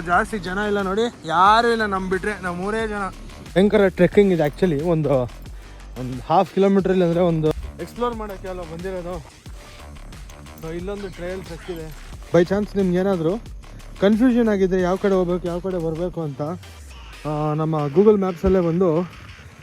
ಜಾಸ್ತಿ ಜನ ಇಲ್ಲ ನೋಡಿ, ಯಾರೂ ಇಲ್ಲ ಬಿಟ್ರೆ ನಾವು 3 ಜನ. ಭಯಂಕರ ಟ್ರೆಕ್ಕಿಂಗ್ ಇದೆ ಆ್ಯಕ್ಚುಲಿ. ಒಂದು ½ ಕಿಲೋಮೀಟ್ರಲ್ಲಿ ಅಂದರೆ ಒಂದು ಎಕ್ಸ್ಪ್ಲೋರ್ ಮಾಡೋಕ್ಕೆ ಅಲ್ಲ ಬಂದಿರೋದು. ಸೊ ಇಲ್ಲೊಂದು ಟ್ರಯಲ್ ಟ್ರೆಕ್ ಇದೆ. ಬೈ ಚಾನ್ಸ್ ನಿಮ್ಗೆ ಏನಾದರೂ ಕನ್ಫ್ಯೂಷನ್ ಆಗಿದೆ ಯಾವ ಕಡೆ ಹೋಗ್ಬೇಕು ಯಾವ ಕಡೆ ಬರಬೇಕು ಅಂತ, ನಮ್ಮ ಗೂಗಲ್ ಮ್ಯಾಪ್ಸಲ್ಲೇ ಬಂದು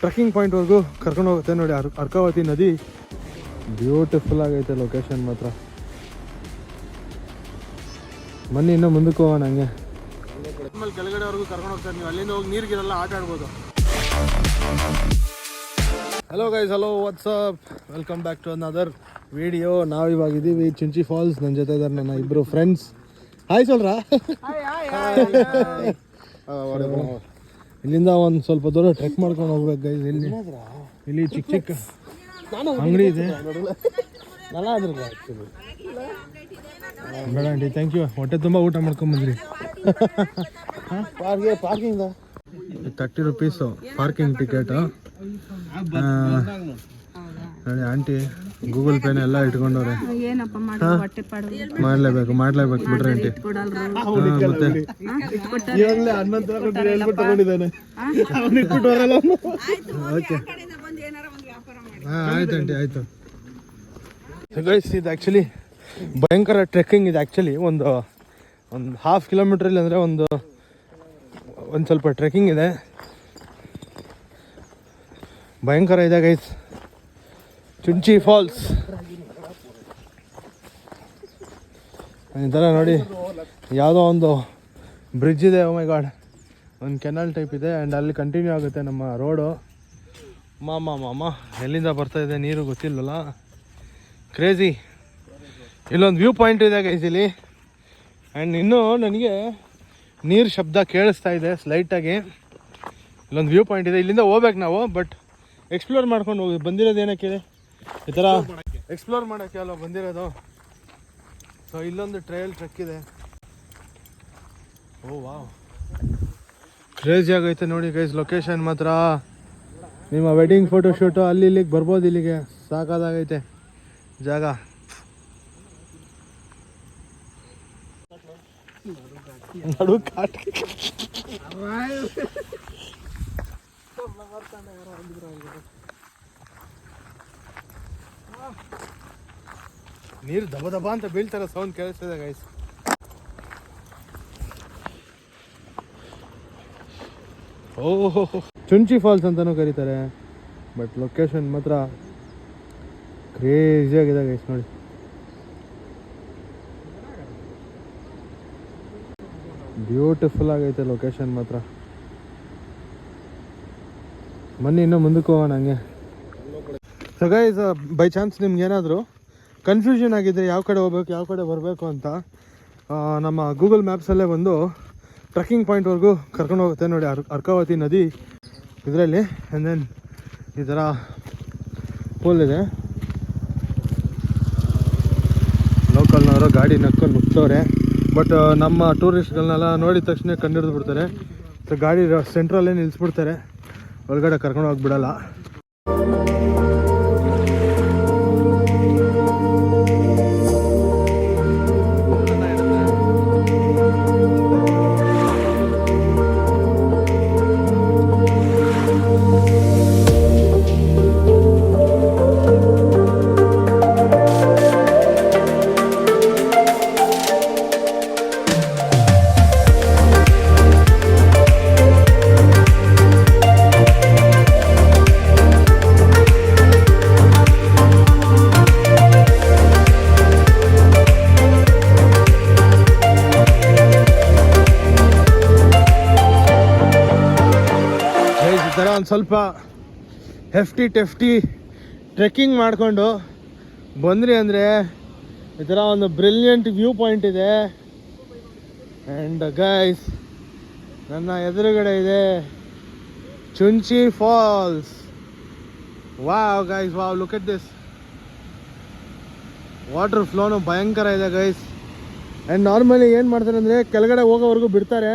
ಟ್ರೆಕ್ಕಿಂಗ್ ಪಾಯಿಂಟ್ವರೆಗೂ ಕರ್ಕೊಂಡು ಹೋಗುತ್ತೆ ನೋಡಿ. ಅರ್ಕಾವತಿ ನದಿ ಬ್ಯೂಟಿಫುಲ್ ಆಗೈತೆ ಲೊಕೇಶನ್ ಮಾತ್ರ. ಬನ್ನಿ ಇನ್ನೂ ಮುಂದಕ್ಕೆ ಹೋಗೋಣ. ಹಂಗೆ ಆಮೇಲೆ ಕೆಳಗಡೆವರೆಗೂ ಕರ್ಕೊಂಡು ಹೋಗ್ತಾರೆ. ನೀವು ಅಲ್ಲಿಂದ ಹೋಗಿ ನೀರಿಗಿರಲ್ಲ ಆಟ ಆಡ್ಬೋದು. Hello guys, hello what's up, welcome back to another video. ನಾವಿವಾಗಿದ್ದೀವಿ ಚುಂಚಿ ಫಾಲ್ಸ್. ನನ್ನ ಜೊತೆ ಇದ್ದಾರೆ ನನ್ನ ಇಬ್ಬರು ಫ್ರೆಂಡ್ಸ್. ಹಾಯ್ ಸೊಲ್ರಾ. ಇಲ್ಲಿಂದ ಒಂದು ಸ್ವಲ್ಪ ದೂರ ಟ್ರೆಕ್ ಮಾಡ್ಕೊಂಡು ಹೋಗ್ಬೇಕು ಗೈಸ್. ಇಲ್ಲಿ ಚಿಕ್ಕ ಚಿಕ್ಕ ಅಂಗಡಿ ಇದೆ. ಬೇಡ ಆಂಟಿ, ಥ್ಯಾಂಕ್ ಯು. ಹೊಟ್ಟೆ ತುಂಬ ಊಟ ಮಾಡ್ಕೊಂಬಂದ್ರಿ. Parking 30 rupees parking ticket. ನೋಡಿ ಆಂಟಿ ಗೂಗಲ್ ಪೇನ ಎಲ್ಲ ಇಟ್ಕೊಂಡವ್ರೆ. ಮಾಡ್ಲೇಬೇಕು ಬಿಡ್ರಿ ಆಂಟಿ. ಓಕೆ ಆಯ್ತು ಆಂಟಿ, ಆಯ್ತು. ಗೈಸ್, ಇದು ಆ್ಯಕ್ಚುಲಿ ಭಯಂಕರ ಟ್ರೆಕ್ಕಿಂಗ್ ಇದೆ ಆ್ಯಕ್ಚುಲಿ. ಒಂದು ½ ಕಿಲೋಮೀಟ್ರಲ್ಲಿ ಅಂದರೆ ಒಂದು ಸ್ವಲ್ಪ ಟ್ರೆಕ್ಕಿಂಗ್ ಇದೆ. ಭಯಂಕರ ಇದೆ ಗೈಸ್. ಚುಂಚಿ ಫಾಲ್ಸ್ ಈ ಥರ ನೋಡಿ. ಯಾವುದೋ ಒಂದು ಬ್ರಿಡ್ಜ್ ಇದೆ. ಓ ಮೈ ಗಾಡ್, ಒಂದು ಕೆನಾಲ್ ಟೈಪ್ ಇದೆ. ಆ್ಯಂಡ್ ಅಲ್ಲಿ ಕಂಟಿನ್ಯೂ ಆಗುತ್ತೆ ನಮ್ಮ ರೋಡು. ಮಾಮ ಎಲ್ಲಿಂದ ಬರ್ತಾಯಿದೆ ನೀರು ಗೊತ್ತಿಲ್ವಲ್ಲ. ಕ್ರೇಜಿ. ಇಲ್ಲೊಂದು ವ್ಯೂ ಪಾಯಿಂಟ್ ಇದೆ ಗೈಸ್ ಇಲ್ಲಿ. ಆ್ಯಂಡ್ ಇನ್ನೂ ನನಗೆ ನೀರು ಶಬ್ದ ಕೇಳಿಸ್ತಾ ಇದೆ ಸ್ಲೈಟಾಗಿ. ಇಲ್ಲೊಂದು ವ್ಯೂ ಪಾಯಿಂಟ್ ಇದೆ, ಇಲ್ಲಿಂದ ಹೋಗ್ಬೇಕು ನಾವು. ಬಟ್ ಎಕ್ಸ್ಪ್ಲೋರ್ ಮಾಡ್ಕೊಂಡು ಹೋಗಿ ಬಂದಿರೋದು ಏನಕ್ಕೆ ಈ ಥರ ಎಕ್ಸ್ಪ್ಲೋರ್ ಮಾಡೋಕ್ಕೆ ಅಲ್ಲ ಬಂದಿರೋದು. ಸೊ ಇಲ್ಲೊಂದು ಟ್ರಯಲ್ ಟ್ರೆಕ್ ಇದೆ. ಓ ವಾವ್, ಕ್ರೇಜಿ ಆಗೈತೆ ನೋಡಿ ಗೈಸ್ ಲೊಕೇಶನ್ ಮಾತ್ರ. ನಿಮ್ಮ ವೆಡ್ಡಿಂಗ್ ಫೋಟೋಶೂಟು ಅಲ್ಲಿ ಇಲ್ಲಿಗೆ ಬರ್ಬೋದು. ಇಲ್ಲಿಗೆ ಸಾಕಾದಾಗೈತೆ ಜಾಗ. ನಡು ಕಾಟ್ ನೀರು ದಬ ದಬ ಅಂತ ಬೀಳ್ತಾರ ಸೌಂಡ್ ಕೇಳಿಸ್ತದೆ ಗೈಸ್. ಓಹೋ, ಚುಂಚಿ ಫಾಲ್ಸ್ ಅಂತಾನೂ ಕರೀತಾರೆ. ಬಟ್ ಲೊಕೇಶನ್ ಮಾತ್ರ ಕ್ರೇಜಿ ಆಗಿದೆ ಗೈಸ್ ನೋಡಿ. ಬ್ಯೂಟಿಫುಲ್ ಆಗೈತೆ ಲೊಕೇಶನ್ ಮಾತ್ರ. ಬನ್ನಿ ಇನ್ನೂ ಮುಂದಕ್ಕೆ ಹೋಗೋಣ ಹಂಗೆ. ಸೊ ಗೈಸ್, ಬೈ ಚಾನ್ಸ್ ನಿಮ್ಗೆ ಏನಾದರೂ ಕನ್ಫ್ಯೂಷನ್ ಆಗಿದೆ ಯಾವ ಕಡೆ ಹೋಗ್ಬೇಕು ಯಾವ ಕಡೆ ಬರಬೇಕು ಅಂತ, ನಮ್ಮ ಗೂಗಲ್ ಮ್ಯಾಪ್ಸಲ್ಲೇ ಬಂದು ಟ್ರೆಕ್ಕಿಂಗ್ ಪಾಯಿಂಟ್ವರೆಗೂ ಕರ್ಕೊಂಡು ಹೋಗುತ್ತೆ ನೋಡಿ. ಅರ್ಕಾವತಿ ನದಿ ಇದರಲ್ಲಿ. ಆ್ಯಂಡ್ ದೆನ್ ಈ ಥರ ಪೋಲ್ ಇದೆ. ಲೋಕಲ್ನವರು ಗಾಡಿ ನಕ್ಕೊಂಡು ನುಗ್ತವ್ರೆ. ಬಟ್ ನಮ್ಮ ಟೂರಿಸ್ಟ್ಗಳನ್ನೆಲ್ಲ ನೋಡಿದ ತಕ್ಷಣ ಕಂಡಿಡಿದು ಬಿಡ್ತಾರೆ. ಸೊ ಗಾಡಿ ಸೆಂಟ್ರಲ್ಲೇ ನಿಲ್ಲಿಸ್ಬಿಡ್ತಾರೆ, ಒಳಗಡೆ ಕರ್ಕೊಂಡು ಹೋಗ್ಬಿಡಲ್ಲ. ಒಂದು ಸ್ವಲ್ಪ ಟೆಫ್ಟಿ ಟ್ರೆಕ್ಕಿಂಗ್ ಮಾಡಿಕೊಂಡು ಬಂದ್ರಿ ಅಂದರೆ ಈ ಥರ ಒಂದು ಬ್ರಿಲಿಯಂಟ್ ವ್ಯೂ ಪಾಯಿಂಟ್ ಇದೆ. ಆ್ಯಂಡ್ ಗೈಸ್, ನನ್ನ ಎದುರುಗಡೆ ಇದೆ Chunchi falls. Wow guys, wow, look at this. Water ಫ್ಲೋನು ಭಯಂಕರ ಇದೆ ಗೈಸ್. ಆ್ಯಂಡ್ ನಾರ್ಮಲಿ ಏನು ಮಾಡ್ತಾರೆ ಅಂದರೆ ಕೆಳಗಡೆ ಹೋಗೋವರೆಗೂ ಬಿಡ್ತಾರೆ.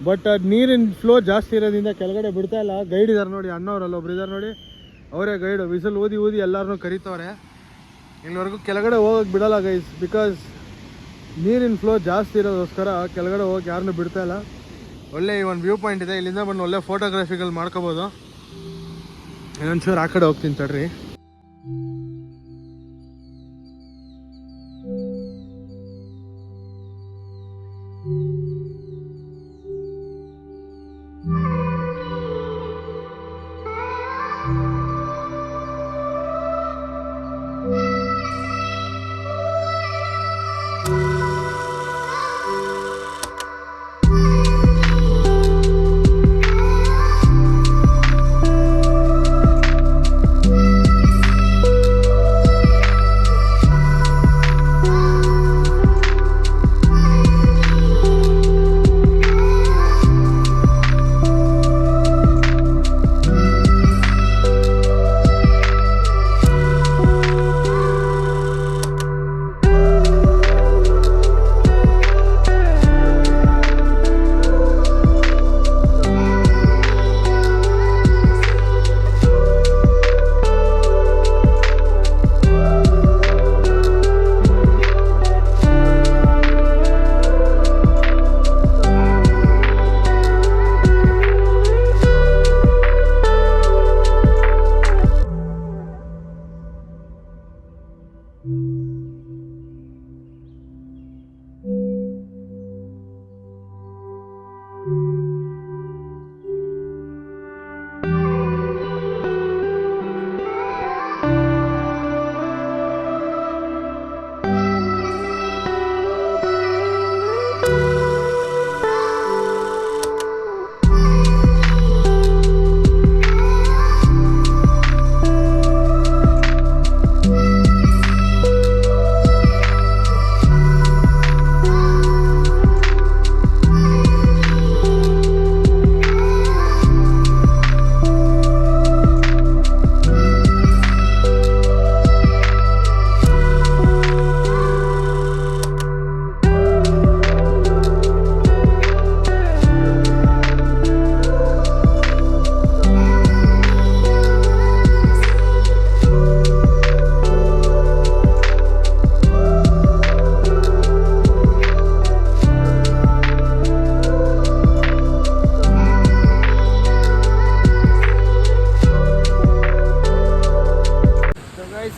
ಬಟ್ ನೀರಿನ ಫ್ಲೋ ಜಾಸ್ತಿ ಇರೋದ್ರಿಂದ ಕೆಳಗಡೆ ಬಿಡ್ತಾ ಇಲ್ಲ. ಗೈಡ್ ಇದ್ದಾರೆ ನೋಡಿ, ಅಣ್ಣವರಲ್ಲ ಒಬ್ರು ಇದ್ದಾರೆ ನೋಡಿ, ಅವರೇ ಗೈಡು. ವಿಸಲ್ ಊದಿ ಎಲ್ಲರನ್ನೂ ಕರೀತವ್ರೆ. ಇಲ್ಲಿವರೆಗೂ ಕೆಳಗಡೆ ಹೋಗೋಕ್ಕೆ ಬಿಡಲ್ಲ ಗೈಸ್. ಬಿಕಾಸ್ ನೀರಿನ ಫ್ಲೋ ಜಾಸ್ತಿ ಇರೋದಕ್ಕೋಸ್ಕರ ಕೆಳಗಡೆ ಹೋಗಿ ಯಾರನ್ನೂ ಬಿಡ್ತಾ ಇಲ್ಲ. ಒಳ್ಳೆ ಈ ಒಂದು ವ್ಯೂ ಪಾಯಿಂಟ್ ಇದೆ, ಇಲ್ಲಿಂದ ಬಂದು ಒಳ್ಳೆ ಫೋಟೋಗ್ರಫಿಗಳು ಮಾಡ್ಕೋಬೋದು. ಇನ್ನೊಂಚೂರು ಆ ಕಡೆ ಹೋಗ್ತೀನಿ ತಡ್ರಿ.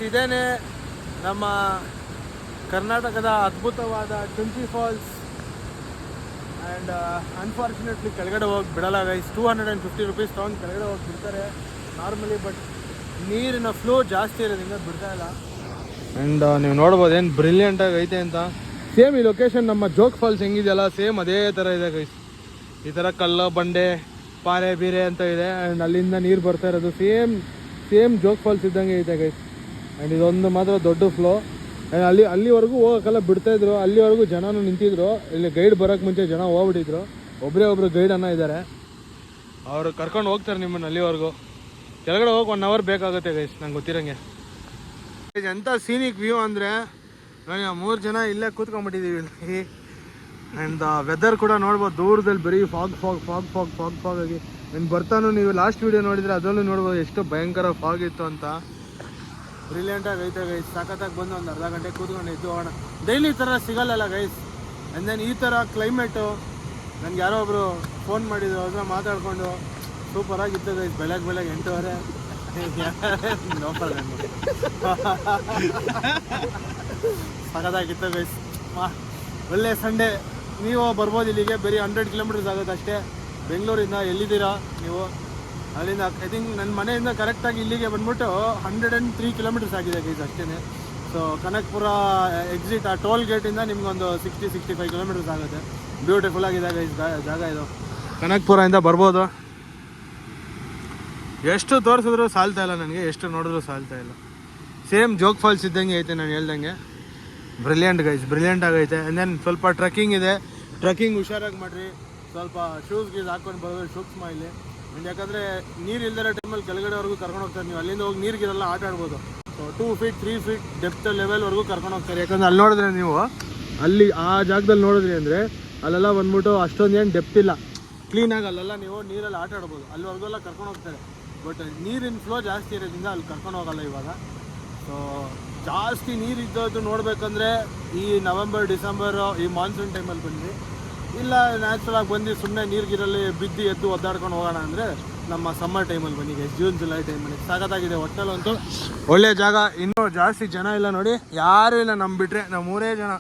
ಇದೇನೆ ನಮ್ಮ ಕರ್ನಾಟಕದ ಅದ್ಭುತವಾದ ಟುಂಚಿ ಫಾಲ್ಸ್. ಆ್ಯಂಡ್ ಅನ್ಫಾರ್ಚುನೇಟ್ಲಿ ಕೆಳಗಡೆ ಹೋಗಿ ಬಿಡಲ್ಲ ಗೈಸ್. 250 ರುಪೀಸ್ ತೊಗೊಂಡು ಕೆಳಗಡೆ ಹೋಗಿ ಬಿಡ್ತಾರೆ ನಾರ್ಮಲಿ, ಬಟ್ ನೀರಿನ ಫ್ಲೋ ಜಾಸ್ತಿ ಇರೋದ್ರಿಂದ ಬಿಡ್ತಾ ಇಲ್ಲ. ಆ್ಯಂಡ್ ನೀವು ನೋಡ್ಬೋದು ಏನು ಬ್ರಿಲಿಯಂಟಾಗಿ ಐತೆ ಅಂತ. ಸೇಮ್ ಈ ಲೊಕೇಶನ್ ನಮ್ಮ ಜೋಗ್ ಫಾಲ್ಸ್ ಹೆಂಗಿದೆಯಲ್ಲ ಸೇಮ್ ಅದೇ ಥರ ಇದೆ ಗೈಸ್. ಈ ಥರ ಕಲ್ಲು ಬಂಡೆ ಪಾರೆ ಬೀರೆ ಅಂತ ಇದೆ. ಆ್ಯಂಡ್ ಅಲ್ಲಿಂದ ನೀರು ಬರ್ತಾ ಇರೋದು ಸೇಮ್ ಜೋಗ್ ಫಾಲ್ಸ್ ಇದ್ದಂಗೆ ಐತೆ ಗೈಸ್. ಆ್ಯಂಡ್ ಇದೊಂದು ಮಾತ್ರ ದೊಡ್ಡ ಫ್ಲೋ. ಆ್ಯಂಡ್ ಅಲ್ಲಿವರೆಗೂ ಹೋಗೋಕ್ಕೆಲ್ಲ ಬಿಡ್ತಾಯಿದ್ರು, ಅಲ್ಲಿವರೆಗೂ ಜನನೂ ನಿಂತಿದ್ರು. ಇಲ್ಲಿ ಗೈಡ್ ಬರೋಕ್ಕೆ ಮುಂಚೆ ಜನ ಹೋಗ್ಬಿಟ್ಟಿದ್ರು. ಒಬ್ಬರು ಗೈಡ್ ಅನ್ನ ಇದ್ದಾರೆ, ಅವರು ಕರ್ಕೊಂಡು ಹೋಗ್ತಾರೆ ನಿಮ್ಮನ್ನು ಅಲ್ಲಿವರೆಗೂ. ಕೆಳಗಡೆ ಹೋಗಿ 1 ಅವರ್ ಬೇಕಾಗುತ್ತೆ ಗೈಸ್ ನಂಗೆ ಗೊತ್ತಿರೋಂಗೆ. ಎಂಥ ಸೀನಿಕ್ ವ್ಯೂ ಅಂದರೆ ನೋಡಿ, 3 ಜನ ಇಲ್ಲೇ ಕೂತ್ಕೊಂಡ್ಬಿಟ್ಟಿದ್ದೀವಿ ಇಲ್ಲಿ. ಆ್ಯಂಡ್ ವೆದರ್ ಕೂಡ ನೋಡ್ಬೋದು, ದೂರದಲ್ಲಿ ಬರೀ ಫಾಗ್ ಆಗಿ. ಇನ್ನು ಬರ್ತಾನು ನೀವು ಲಾಸ್ಟ್ ವೀಡಿಯೋ ನೋಡಿದರೆ ಅದರಲ್ಲೂ ನೋಡ್ಬೋದು ಎಷ್ಟು ಭಯಂಕರ ಫಾಗ್ ಇತ್ತು ಅಂತ. ಬ್ರಿಲಿಯಂಟಾಗಿ ಐತೆ ಗೈಸ್. ಸಖತ್ತಾಗಿ ಬಂದು ಒಂದು ಅರ್ಧ ಗಂಟೆ ಕೂತ್ಕೊಂಡು ಇದ್ದು ಹೋಗೋಣ. ಡೈಲಿ ಈ ಥರ ಸಿಗಲ್ಲಲ್ಲ ಗೈಸ್. ಆ್ಯಂಡ್ ದೆನ್ ಈ ಥರ ಕ್ಲೈಮೇಟು ನನಗೆ ಯಾರೋ ಒಬ್ಬರು ಫೋನ್ ಮಾಡಿದ್ರು, ಅದನ್ನ ಮಾತಾಡಿಕೊಂಡು ಸೂಪರಾಗಿತ್ತು ಗೈಸ್. ಬೆಳಗ್ಗೆ 8:30 ಸಖತ್ತಾಗಿತ್ತು ಗೈಸ್. ಒಳ್ಳೆ ಸಂಡೇ. ನೀವು ಬರ್ಬೋದು ಇಲ್ಲಿಗೆ. ಬರೀ 100 ಕಿಲೋಮೀಟರ್ಸ್ ಆಗುತ್ತೆ ಅಷ್ಟೇ ಬೆಂಗಳೂರಿಂದ. ಎಲ್ಲಿದ್ದೀರಾ ನೀವು? ಅಲ್ಲಿಂದ ಐ ಥಿಂಕ್ ನನ್ನ ಮನೆಯಿಂದ ಕರೆಕ್ಟಾಗಿ ಇಲ್ಲಿಗೆ ಬಂದ್ಬಿಟ್ಟು 103 ಕಿಲೋಮೀಟರ್ಸ್ ಆಗಿದೆ ಗೈಸ್ ಅಷ್ಟೇ. ಸೊ ಕನಕಪುರ ಎಕ್ಸಿಟ್ ಆ ಟೋಲ್ ಗೇಟಿಂದ ನಿಮ್ಗೊಂದು 60-65 ಕಿಲೋಮೀಟರ್ಸ್ ಆಗುತ್ತೆ. ಬ್ಯೂಟಿಫುಲ್ ಆಗಿದೆ ಗೈಸ್ ಜಾಗ ಇದು. ಕನಕಪುರದಿಂದ ಬರ್ಬೋದು. ಎಷ್ಟು ತೋರಿಸಿದ್ರು ಸಾಲ್ತಾ ಇಲ್ಲ ನನಗೆ, ಎಷ್ಟು ನೋಡಿದ್ರು ಸಾಲ್ತಾ ಇಲ್ಲ. ಸೇಮ್ ಜೋಗ್ ಫಾಲ್ಸ್ ಇದ್ದಂಗೆ ಐತೆ ನಾನು ಹೇಳ್ದಂಗೆ. ಬ್ರಿಲಿಯಂಟ್ ಗೈಸ್, ಬ್ರಿಲಿಯಂಟ್ ಆಗೈತೆ. ಆ್ಯಂಡ್ ದೆನ್ ಸ್ವಲ್ಪ ಟ್ರೆಕ್ಕಿಂಗ್ ಇದೆ. ಟ್ರೆಕ್ಕಿಂಗ್ ಹುಷಾರಾಗಿ ಮಾಡಿರಿ. ಸ್ವಲ್ಪ ಶೂಸ್ ಹಾಕ್ಕೊಂಡು ಬರೋದು ಸೂಕ್ಷ್ಮ ಇಲ್ಲಿ. ಯಾಕಂದರೆ ನೀರು ಇಲ್ದಿರೋ ಟೈಮಲ್ಲಿ ಕೆಳಗಡೆವರೆಗೂ ಕರ್ಕೊಂಡು ಹೋಗ್ತಾರೆ. ನೀವು ಅಲ್ಲಿಂದ ಹೋಗಿ ನೀರಿಗಿರಲ್ಲ ಆಟ ಆಡ್ಬೋದು. ಸೊ 2 feet 3 feet ಡೆಪ್ತ್ ಲೆವೆಲ್ವರೆಗೂ ಕರ್ಕೊಂಡು ಹೋಗ್ತಾರೆ. ಯಾಕಂದರೆ ಅಲ್ಲಿ ನೋಡಿದ್ರೆ ನೀವು ಅಲ್ಲಿ ಆ ಜಾಗದಲ್ಲಿ ನೋಡಿದ್ರಿ ಅಂದರೆ ಅಲ್ಲೆಲ್ಲ ಬಂದ್ಬಿಟ್ಟು ಅಷ್ಟೊಂದು ಏನು ಡೆಪ್ತ್ ಇಲ್ಲ, ಕ್ಲೀನಾಗಿ ಅಲ್ಲೆಲ್ಲ ನೀವು ನೀರಲ್ಲಿ ಆಟ ಆಡ್ಬೋದು. ಅಲ್ಲಿವರೆಗೂ ಎಲ್ಲ ಕರ್ಕೊಂಡು ಹೋಗ್ತಾರೆ. ಬಟ್ ನೀರಿನ ಫ್ಲೋ ಜಾಸ್ತಿ ಇರೋದ್ರಿಂದ ಅಲ್ಲಿ ಕರ್ಕೊಂಡು ಹೋಗಲ್ಲ ಇವಾಗ. ಸೊ ಜಾಸ್ತಿ ನೀರು ಇದ್ದದ್ದು ನೋಡಬೇಕಂದ್ರೆ ಈ ನವೆಂಬರ್ ಡಿಸೆಂಬರ್ ಈ ಮಾನ್ಸೂನ್ ಟೈಮಲ್ಲಿ ಬಂದ್ವಿ. ಇಲ್ಲ ನ್ಯಾಚುರಲ್ ಆಗಿ ಬಂದು ಸುಮ್ಮನೆ ನೀರಿಗಿರಲ್ಲಿ ಬಿದ್ದು ಎದ್ದು ಒದ್ದಾಡ್ಕೊಂಡು ಹೋಗೋಣ ಅಂದರೆ ನಮ್ಮ ಸಮ್ಮರ್ ಟೈಮಲ್ಲಿ ಬನ್ನಿ ಗೈಸ್, ಜೂನ್ ಜುಲೈ ಟೈಮಲ್ಲಿ ಸಖತ್ತಾಗಿದೆ. ಒಟ್ಟಲ್ಲಂತೂ ಒಳ್ಳೆ ಜಾಗ. ಇನ್ನೂ ಜಾಸ್ತಿ ಜನ ಇಲ್ಲ ನೋಡಿ, ಯಾರೂ ಇಲ್ಲ ನಮ್ಮ ಬಿಟ್ಟರೆ. ನಾವು 3 ಜನ,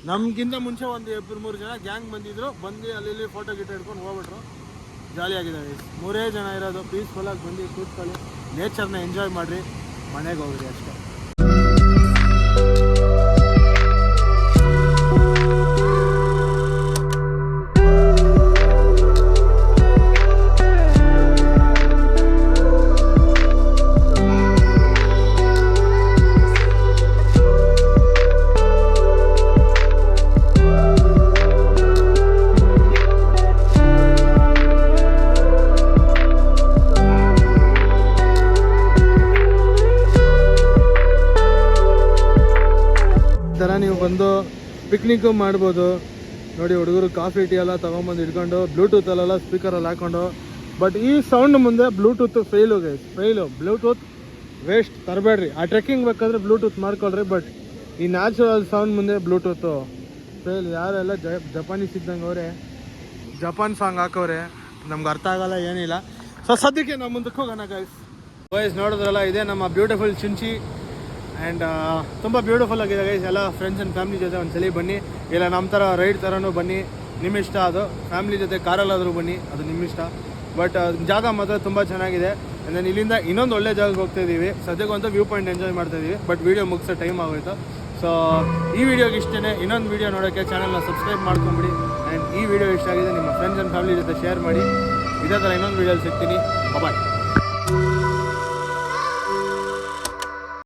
ನಮಗಿಂತ ಮುಂಚೆ ಒಂದು 2-3 ಜನ ಗ್ಯಾಂಗ್ ಬಂದಿದ್ರು, ಬಂದು ಅಲ್ಲಿ ಫೋಟೋ ಗಿಟ ಹಿಡ್ಕೊಂಡು ಹೋಗ್ಬಿಟ್ರು. ಜಾಲಿಯಾಗಿದೆ ಗೈಸ್, 3 ಜನ ಇರೋದು. ಪೀಸ್ಫುಲ್ಲಾಗಿ ಬಂದು ಕೂತ್ಕೊಳ್ಳಿ, ನೇಚರ್ನ ಎಂಜಾಯ್ ಮಾಡಿರಿ, ಮನೆಗೆ ಹೋಗ್ರಿ ಅಷ್ಟೇ. ನೀವು ಬಂದು ಪಿಕ್ನಿಕ್ಕು ಮಾಡ್ಬೋದು ನೋಡಿ. ಹುಡುಗರು ಕಾಫಿ ಟೀ ಎಲ್ಲ ತೊಗೊಂಬಂದು ಇಟ್ಕೊಂಡು ಬ್ಲೂಟೂತಲ್ಲೆಲ್ಲ ಸ್ಪೀಕರಲ್ಲಿ ಹಾಕ್ಕೊಂಡು. ಬಟ್ ಈ ಸೌಂಡ್ ಮುಂದೆ bluetooth fail guys, fail. Bluetooth waste, ತರಬೇಡ್ರಿ. ಆ ಟ್ರೆಕ್ಕಿಂಗ್ ಬೇಕಾದ್ರೆ ಬ್ಲೂಟೂತ್ ಮಾಡ್ಕೊಳ್ರಿ, ಬಟ್ ಈ ನ್ಯಾಚುರಲ್ ಸೌಂಡ್ ಮುಂದೆ ಬ್ಲೂಟೂತು ಫೇಲ್. ಯಾರೆಲ್ಲ ಜಪಾನೀಸ್ ಇದ್ದಂಗೆ ಅವರೇ ಜಪಾನ್ ಸಾಂಗ್ ಹಾಕೋರೆ, ನಮ್ಗೆ ಅರ್ಥ ಆಗಲ್ಲ, ಏನಿಲ್ಲ. ಸೊ ಸದ್ಯಕ್ಕೆ ನಾವು ಮುಂದಕ್ಕೆ ಹೋಗೋಣ ಗೈಸ್. ನೋಡಿದ್ರಲ್ಲ, ಇದೇ ನಮ್ಮ ಬ್ಯೂಟಿಫುಲ್ ಚಿಂಚಿ. ಆ್ಯಂಡ್ ತುಂಬ ಬ್ಯೂಟಿಫುಲ್ ಆಗಿದೆ ಗೈಸ್. ಎಲ್ಲ ಫ್ರೆಂಡ್ಸ್ ಆ್ಯಂಡ್ ಫ್ಯಾಮಿಲಿ ಜೊತೆ ಒಂದ್ಸಲಿ ಬನ್ನಿ, ಇಲ್ಲ ನಮ್ಮ ಥರ ರೈಡ್ ಥರನೂ ಬನ್ನಿ, ನಿಮ್ಮ ಇಷ್ಟ. ಅದು ಫ್ಯಾಮಿಲಿ ಜೊತೆ ಕಾರಲ್ಲಾದರೂ ಬನ್ನಿ, ಅದು ನಿಮ್ಮ ಇಷ್ಟ. ಬಟ್ ಜಾಗ ಮಾತ್ರ ತುಂಬ ಚೆನ್ನಾಗಿದೆ. ಆ್ಯಂಡ್ ದೆನ್ ಇಲ್ಲಿಂದ ಇನ್ನೊಂದು ಒಳ್ಳೆ ಜಾಗಕ್ಕೆ ಹೋಗ್ತಾಯಿದ್ದೀವಿ. ಸದ್ಯಕ್ಕಂತೂ ವ್ಯೂ ಪಾಯಿಂಟ್ ಎಂಜಾಯ್ ಮಾಡ್ತಾಯಿದ್ದೀವಿ, ಬಟ್ ವೀಡಿಯೋ ಮುಗಿಸೋ ಟೈಮ್ ಆಗೋಯ್ತು. ಸೊ ಈ ವಿಡಿಯೋಗೆ ಇಷ್ಟೇ. ಇನ್ನೊಂದು ವೀಡಿಯೋ ನೋಡೋಕ್ಕೆ ಚಾನಲ್ನ ಸಬ್ಸ್ಕ್ರೈಬ್ ಮಾಡ್ಕೊಂಬಿಡಿ. ಆ್ಯಂಡ್ ಈ ವಿಡಿಯೋ ಇಷ್ಟ ಆಗಿದೆ ನಿಮ್ಮ ಫ್ರೆಂಡ್ಸ್ ಆ್ಯಂಡ್ ಫ್ಯಾಮಿಲಿ ಜೊತೆ ಶೇರ್ ಮಾಡಿ. ಇದೇ ಥರ ಇನ್ನೊಂದು ವೀಡಿಯೋಲಿ ಸಿಗ್ತೀನಿ. ಬಾಯ್.